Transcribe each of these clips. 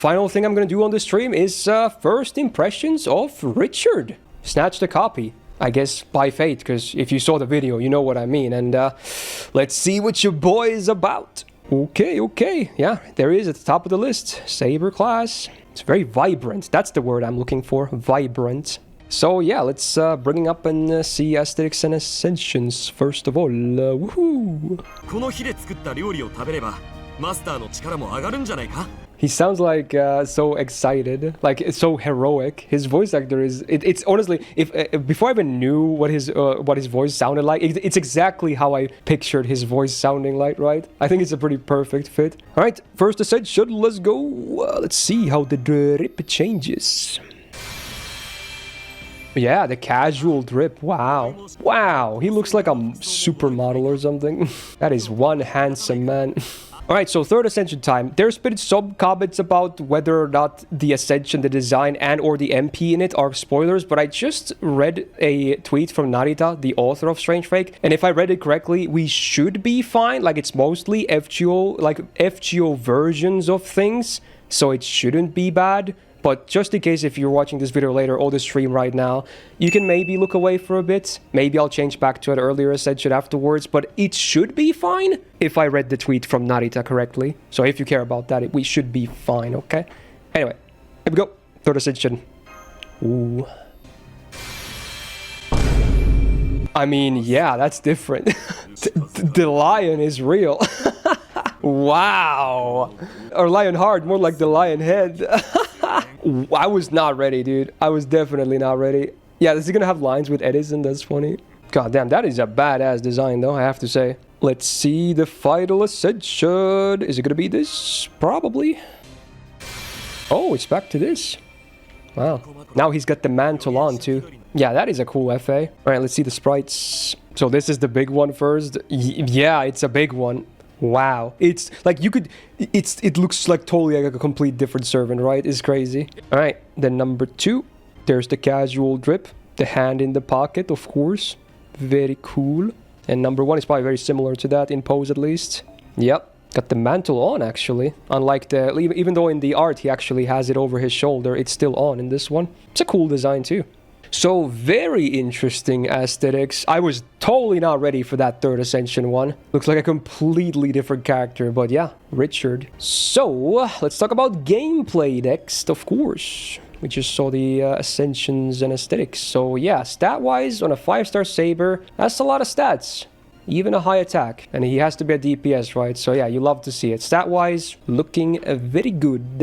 Final thing I'm gonna do on the stream is first impressions of Richard. Snatched a copy. I guess by fate, because if you saw the video, you know what I mean. And let's see what your boy is about. Okay. Yeah, there is at the top of the list. Saber class. It's very vibrant. That's the word I'm looking for. Vibrant. So yeah, let's bring up and see Aesthetics and Ascensions first of all. Woohoo! He sounds like so excited, like it's so heroic. His voice actor is it's honestly, if before I even knew what his voice sounded like, it's exactly how I pictured his voice sounding like, right? I think it's a pretty perfect fit. All right, first Ascension, let's go. Let's see how the drip changes. Yeah, the casual drip. Wow, he looks like a supermodel or something. That is one handsome man. Alright, so third Ascension time. There's been some comments about whether or not the Ascension, the design, and or the MP in it are spoilers, but I just read a tweet from Narita, the author of Strange Fake, and if I read it correctly, we should be fine. Like, it's mostly FGO, like FGO versions of things, so it shouldn't be bad. But just in case if you're watching this video later or the stream right now, you can maybe look away for a bit. Maybe I'll change back to an earlier Ascension afterwards, but it should be fine if I read the tweet from Narita correctly. So if you care about that, we should be fine, okay? Anyway, here we go. Third Ascension. Ooh. I mean, yeah, that's different. The lion is real. Wow. Or lion heart, more like the lion head. I was not ready, dude. I was definitely not ready. Yeah, this is gonna have lines with Edison. That's funny. God damn, that is a badass design, though, I have to say. Let's see the final Ascension. Is it gonna be this? Probably. Oh, it's back to this. Wow. Now he's got the mantle on, too. Yeah, that is a cool FA. All right, let's see the sprites. So this is the big one first. Yeah, it's a big one. Wow, it's like you could, it looks like totally like a complete different servant, right? It's crazy. All right, then number 2, there's the casual drip, the hand in the pocket, of course, very cool. And number 1 is probably very similar to that in pose at least. Yep, got the mantle on actually. Unlike the, even though in the art he actually has it over his shoulder, it's still on in this one. It's a cool design too. So very interesting aesthetics. I was totally not ready for that third Ascension one. Looks like a completely different character, but yeah, Richard. So let's talk about gameplay next, of course. We just saw the Ascensions and Aesthetics. So yeah, stat-wise, on a 5-star Saber, that's a lot of stats. Even a high attack. And he has to be a DPS, right? So yeah, you love to see it. Stat-wise, looking very good.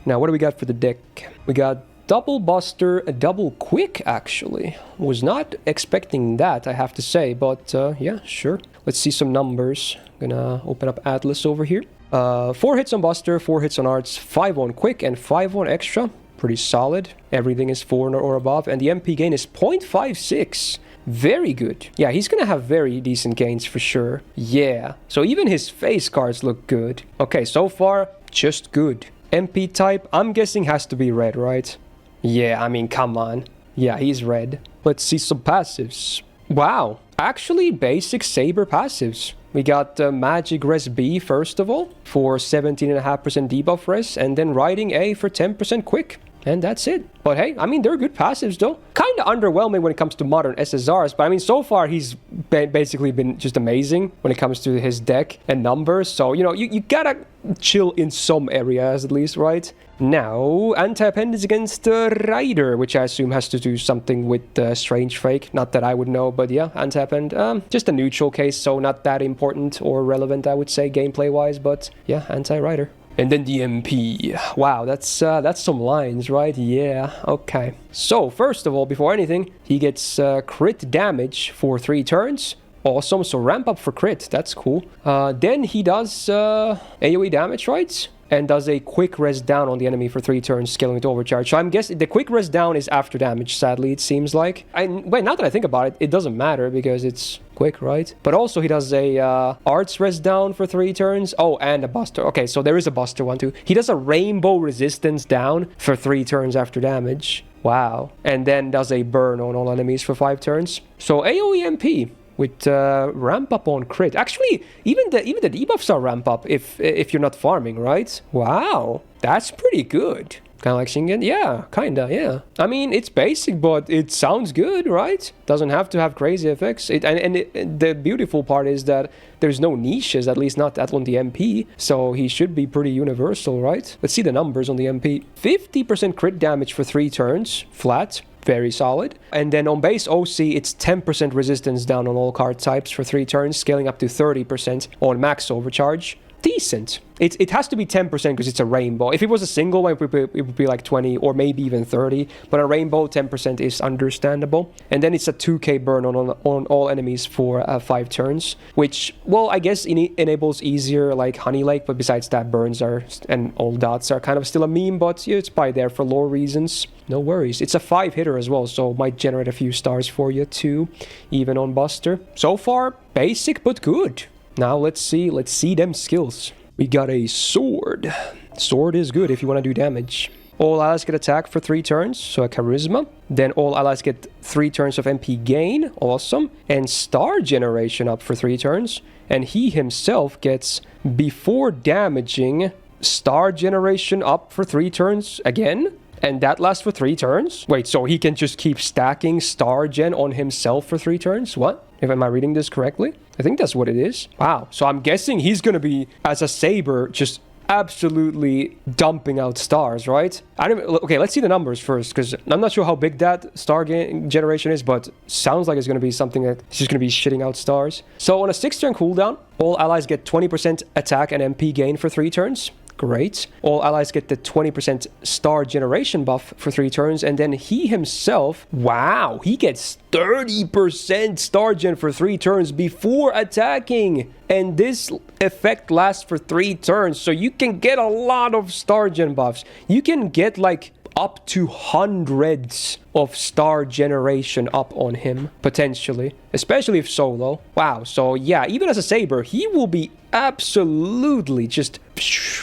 Now, what do we got for the deck? We got double buster, a double quick, actually. Was not expecting that, I have to say, but yeah, sure. Let's see some numbers. Gonna open up Atlas over here. 4 hits on buster, 4 hits on arts, 5 on quick, and 5 on extra. Pretty solid. Everything is 4 or above, and the MP gain is 0.56. Very good. Yeah, he's gonna have very decent gains for sure. Yeah. So even his face cards look good. Okay, so far, just good. MP type, I'm guessing has to be red, right? Yeah, I mean, come on. Yeah, he's red. Let's see some passives. Wow. Actually, basic Saber passives. We got Magic Res B, first of all, for 17.5% debuff res, and then Riding A for 10% quick. And that's it. But hey, I mean, they're good passives, though. Kind of underwhelming when it comes to modern SSRs, but I mean, so far, he's basically been just amazing when it comes to his deck and numbers. So, you know, you gotta chill in some areas, at least, right? Now, anti-append is against Rider, which I assume has to do something with Strange Fake. Not that I would know, but yeah, anti-append. Just a neutral case, so not that important or relevant, I would say, gameplay-wise, but yeah, anti-Rider. And then the MP. Wow, that's some lines, right? Yeah, okay. So, first of all, before anything, he gets crit damage for 3 turns. Awesome, so ramp up for crit. That's cool. Then he does AoE damage, right? And does a quick res down on the enemy for 3 turns, scaling it to overcharge. So I'm guessing the quick res down is after damage, sadly, it seems like. Wait, now that I think about it, it doesn't matter because it's quick, right? But also he does a arts res down for 3 turns. Oh, and a buster. Okay, so there is a buster one too. He does a rainbow resistance down for 3 turns after damage. Wow. And then does a burn on all enemies for 5 turns. So AoE MP with ramp up on crit. Actually, even the debuffs are ramp up if you're not farming, right? Wow, that's pretty good. Kind of like Shingen? Yeah, kinda, yeah. I mean, it's basic, but it sounds good, right? Doesn't have to have crazy effects. The beautiful part is that there's no niches, at least not on the MP, so he should be pretty universal, right? Let's see the numbers on the MP. 50% crit damage for 3 turns, flat. Very solid. And then on base OC, it's 10% resistance down on all card types for 3 turns, scaling up to 30% on max overcharge. Decent. It has to be 10% because it's a rainbow. If it was a single one, it would be like 20 or maybe even 30. But a rainbow, 10% is understandable. And then it's a 2k burn on all enemies for 5 turns, which, well, I guess enables easier like Honey Lake. But besides that, burns and all dots are kind of still a meme, but yeah, it's probably there for lore reasons. No worries. It's a 5-hitter as well, so might generate a few stars for you too, even on Buster. So far, basic but good. Now let's see them skills. We got a sword. Sword is good if you want to do damage. All allies get attack for 3 turns, so a charisma. Then all allies get 3 turns of MP gain, awesome. And star generation up for 3 turns. And he himself gets, before damaging, star generation up for 3 turns again. And that lasts for 3 turns? Wait, so he can just keep stacking star gen on himself for 3 turns? What? Am I reading this correctly? I think that's what it is. Wow. So I'm guessing he's going to be, as a Saber, just absolutely dumping out stars, right? Okay, let's see the numbers first, because I'm not sure how big that star generation is, but sounds like it's going to be something that he's just going to be shitting out stars. So on a 6-turn cooldown, all allies get 20% attack and MP gain for 3 turns. Great. All allies get the 20% star generation buff for 3 turns, and then he himself, wow, he gets 30% star gen for 3 turns before attacking. And this effect lasts for 3 turns, so you can get a lot of star gen buffs. You can get like up to hundreds of star generation up on him, potentially, especially if solo. Wow, so yeah, even as a Saber, he will be absolutely just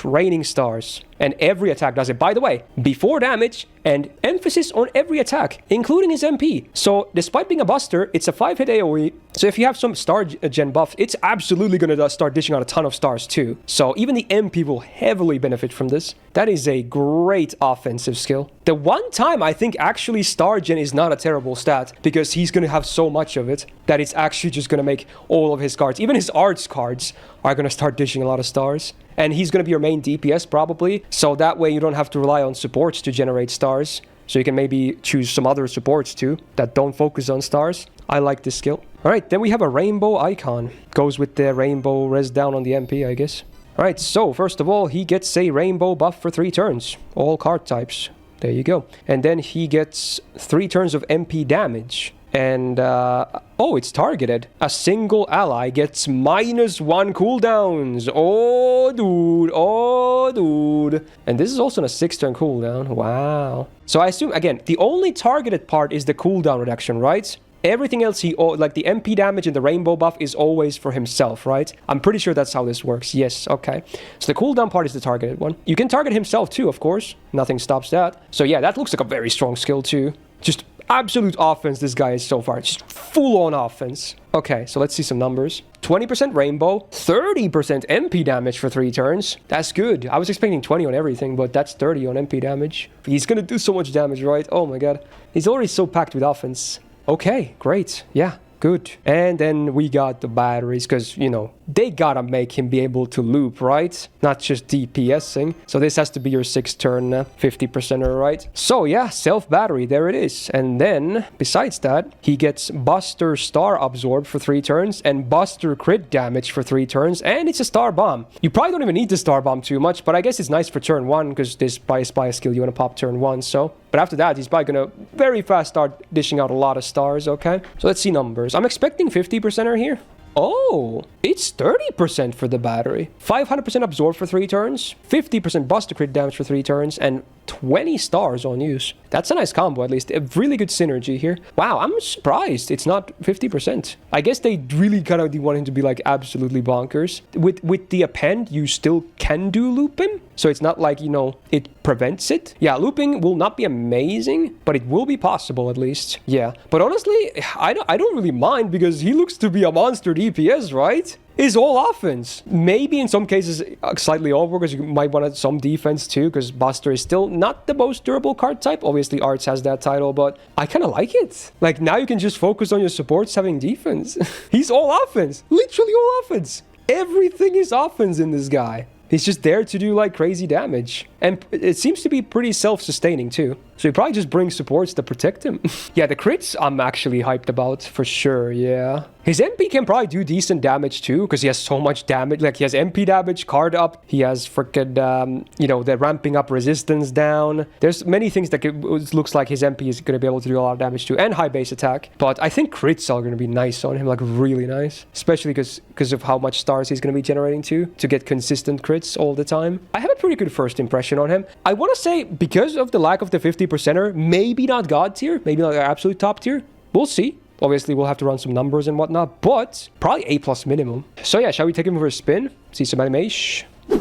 raining stars. And every attack does it. By the way, before damage, and emphasis on every attack, including his MP. So despite being a Buster, it's a 5-hit AoE. So if you have some star gen buff, it's absolutely going to start dishing out a ton of stars too. So even the MP will heavily benefit from this. That is a great offensive skill. The one time I think actually star gen is not a terrible stat, because he's going to have so much of it that it's actually just going to make all of his cards, even his arts cards, are going to start dishing a lot of stars. And he's going to be your main DPS probably, so that way you don't have to rely on supports to generate stars. So you can maybe choose some other supports too that don't focus on stars. I like this skill. Alright, then we have a rainbow icon. Goes with the rainbow res down on the MP, I guess. Alright, so first of all, he gets a rainbow buff for 3 turns. All card types. There you go. And then he gets 3 turns of MP damage. And, oh, it's targeted. A single ally gets -1 cooldowns. Oh, dude. Oh, dude. And this is also on a 6-turn cooldown. Wow. So I assume, again, the only targeted part is the cooldown reduction, right? Everything else, like the MP damage and the rainbow buff is always for himself, right? I'm pretty sure that's how this works. Yes, okay. So the cooldown part is the targeted one. You can target himself too, of course. Nothing stops that. So yeah, that looks like a very strong skill too. Just absolute offense this guy is so far. Just full-on offense. Okay, so let's see some numbers. 20% rainbow, 30% MP damage for 3 turns. That's good. I was expecting 20 on everything, but that's 30 on MP damage. He's gonna do so much damage, right? Oh my god. He's already so packed with offense. Okay, great. Yeah, good. And then we got the batteries, because, you know, they gotta make him be able to loop, right? Not just DPSing. So this has to be your 6-turn 50%er, right? So yeah, self-battery, there it is. And then, besides that, he gets Buster Star Absorb for 3 turns, and Buster Crit Damage for 3 turns, and it's a Star Bomb. You probably don't even need the Star Bomb too much, but I guess it's nice for turn 1, because this by a skill you want to pop turn 1, so... But after that, he's probably gonna very fast start dishing out a lot of stars, okay? So let's see numbers. I'm expecting 50%er here. Oh, it's 30% for the battery. 500% absorb for 3 turns, 50% Buster Crit damage for 3 turns, and 20 stars on use. That's a nice combo, at least. A really good synergy here. Wow, I'm surprised it's not 50%. I guess they really kind of want him to be like absolutely bonkers. With the Append, you still can do looping. So it's not like, you know, it prevents it. Yeah, looping will not be amazing, but it will be possible at least. Yeah, but honestly, I don't really mind because he looks to be a monster DPS, right? Is all offense. Maybe in some cases slightly over because you might want some defense too, because Buster is still not the most durable card type. Obviously Arts has that title, but I kind of like it. Like now you can just focus on your supports having defense. He's all offense. Literally all offense. Everything is offense in this guy. He's just there to do like crazy damage. And it seems to be pretty self-sustaining too. So he probably just brings supports to protect him. Yeah, the crits I'm actually hyped about for sure, yeah. His MP can probably do decent damage too, because he has so much damage. Like he has MP damage, card up. He has freaking, you know, the ramping up resistance down. There's many things that it looks like his MP is going to be able to do a lot of damage too. And high base attack. But I think crits are going to be nice on him, like really nice. Especially because of how much stars he's going to be generating too, to get consistent crits all the time. I have a pretty good first impression on him. I want to say because of the lack of the 50%er, maybe not God tier, maybe not absolute top tier. We'll see. Obviously, we'll have to run some numbers and whatnot, but probably A+ minimum. So yeah, shall we take him for a spin? See some animation. All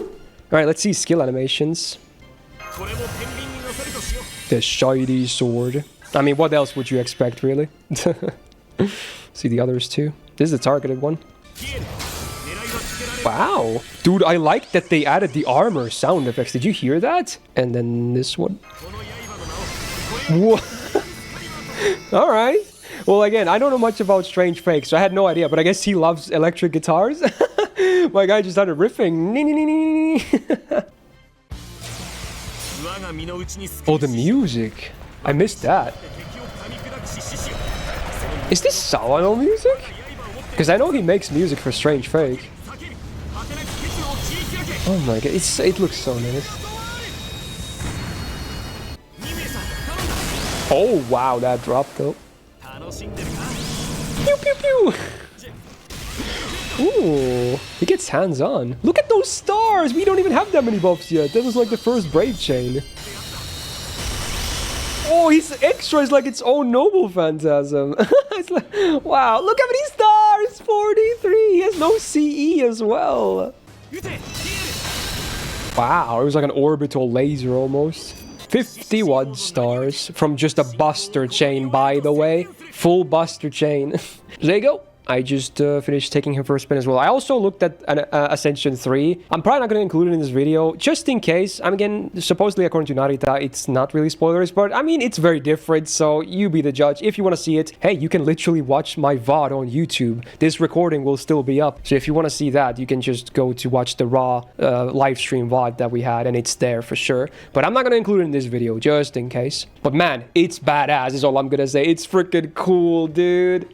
right, let's see skill animations. The shiny sword. I mean, what else would you expect, really? See the others too. This is a targeted one. Wow. Dude, I like that they added the armor sound effects. Did you hear that? And then this one. Whoa. All right. Well, again, I don't know much about Strange Fake, so I had no idea, but I guess he loves electric guitars. My guy just started riffing. Oh, the music. I missed that. Is this Sawano music? Because I know he makes music for Strange Fake. Oh my god, it looks so nice. Oh wow, that dropped though. Pew pew pew! Ooh, he gets hands on. Look at those stars! We don't even have that many buffs yet. That was like the first Brave Chain. Oh, his extra is like its own noble Phantasm. It's like, wow, look how many stars! 43! He has no CE as well. Wow, it was like an orbital laser almost. 51 stars from just a Buster chain, by the way. Full Buster chain. There you go. I just finished taking him for a spin as well. I also looked at an Ascension 3. I'm probably not going to include it in this video, just in case. I mean, again, supposedly according to Narita, it's not really spoilers, but I mean, it's very different, so you be the judge. If you want to see it, hey, you can literally watch my VOD on YouTube. This recording will still be up, so if you want to see that, you can just go to watch the raw live stream VOD that we had, and it's there for sure. But I'm not going to include it in this video, just in case. But man, it's badass is all I'm going to say. It's freaking cool, dude.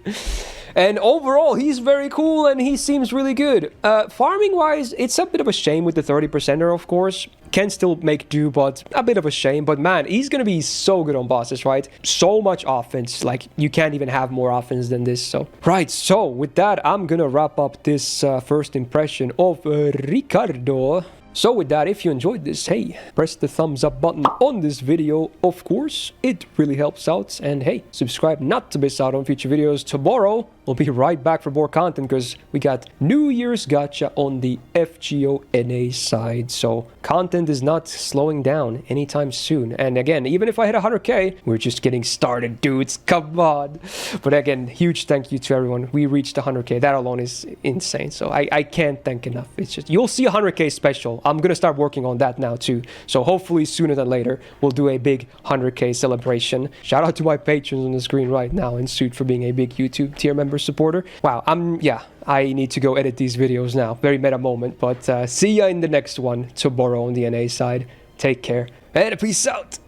And overall, he's very cool and he seems really good. Farming-wise, it's a bit of a shame with the 30%er, of course. Can still make do, but a bit of a shame. But man, he's going to be so good on bosses, right? So much offense. Like, you can't even have more offense than this, so. Right, so with that, I'm going to wrap up this first impression of Ricardo. So with that, if you enjoyed this, hey, press the thumbs up button on this video, of course. It really helps out. And hey, subscribe not to miss out on future videos. Tomorrow, we'll be right back for more content because we got New Year's gacha on the FGO NA side. So content is not slowing down anytime soon. And again, even if I hit 100k, we're just getting started, dudes. Come on. But again, huge thank you to everyone. We reached 100k. That alone is insane. So I can't thank enough. It's just, you'll see a 100k special. I'm going to start working on that now too. So hopefully sooner than later, we'll do a big 100k celebration. Shout out to my patrons on the screen right now and Suit for being a big YouTube tier member supporter. Wow, I need to go edit these videos now. Very meta moment, but see ya in the next one tomorrow on the NA side. Take care and peace out.